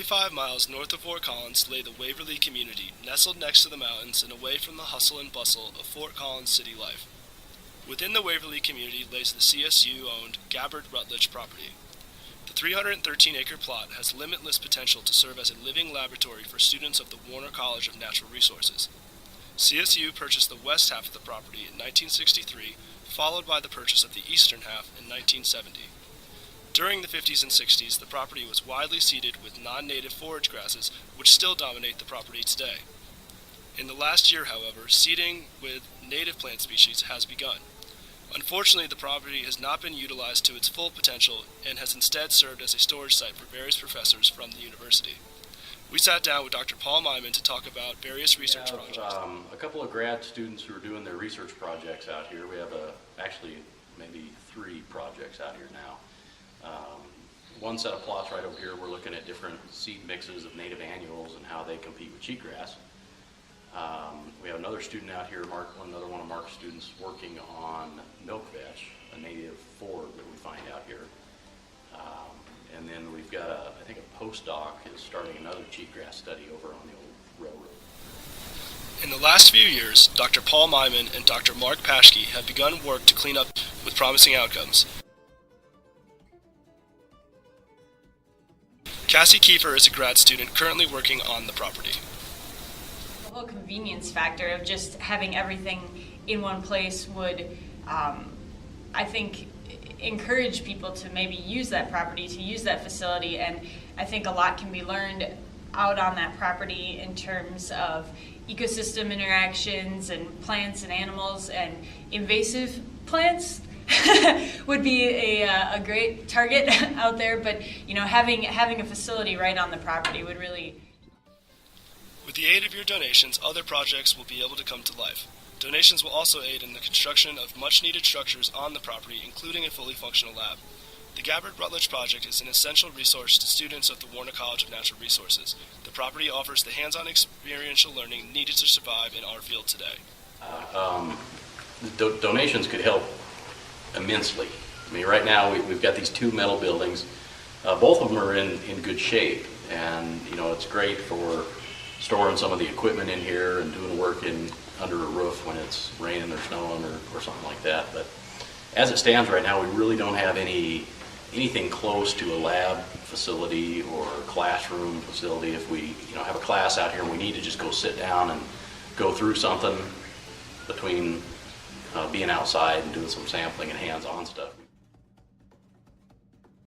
25 miles north of Fort Collins lay the Waverly community, nestled next to the mountains and away from the hustle and bustle of Fort Collins city life. Within the Waverly community lays the CSU-owned Gabbard-Rutledge property. The 313-acre plot has limitless potential to serve as a living laboratory for students of the Warner College of Natural Resources. CSU purchased the west half of the property in 1963, followed by the purchase of the eastern half in 1970. During the 50s and 60s, the property was widely seeded with non-native forage grasses, which still dominate the property today. In the last year, however, seeding with native plant species has begun. Unfortunately, the property has not been utilized to its full potential and has instead served as a storage site for various professors from the university. We sat down with Dr. Paul Myman to talk about various research projects. A couple of grad students who are doing their research projects out here. We have actually maybe 3 projects out here now. One set of plots right over here, we're looking at different seed mixes of native annuals and how they compete with cheatgrass. We have another student out here, another one of Mark's students, working on milk vetch, a native forb that we find out here. And then we've got I think a postdoc is starting another cheatgrass study over on the old railroad. In the last few years, Dr. Paul Myman and Dr. Mark Paschke have begun work to clean up with promising outcomes. Cassie Kiefer is a grad student currently working on the property. The whole convenience factor of just having everything in one place would, I think, encourage people to maybe use that property, to use that facility, and I think a lot can be learned out on that property in terms of ecosystem interactions and plants and animals, and invasive plants would be a great target out there, but having a facility right on the property would really. With the aid of your donations, other projects will be able to come to life. Donations will also aid in the construction of much-needed structures on the property, including a fully functional lab. The Gabbard-Rutledge project is an essential resource to students of the Warner College of Natural Resources. The property offers the hands-on experiential learning needed to survive in our field today. Donations could help immensely. I mean, right now we've got these 2 metal buildings. Both of them are in good shape, and it's great for storing some of the equipment in here and doing work under a roof when it's raining or snowing or something like that. But as it stands right now, we really don't have anything close to a lab facility or classroom facility. If we have a class out here and we need to just go sit down and go through something between being outside and doing some sampling and hands-on stuff.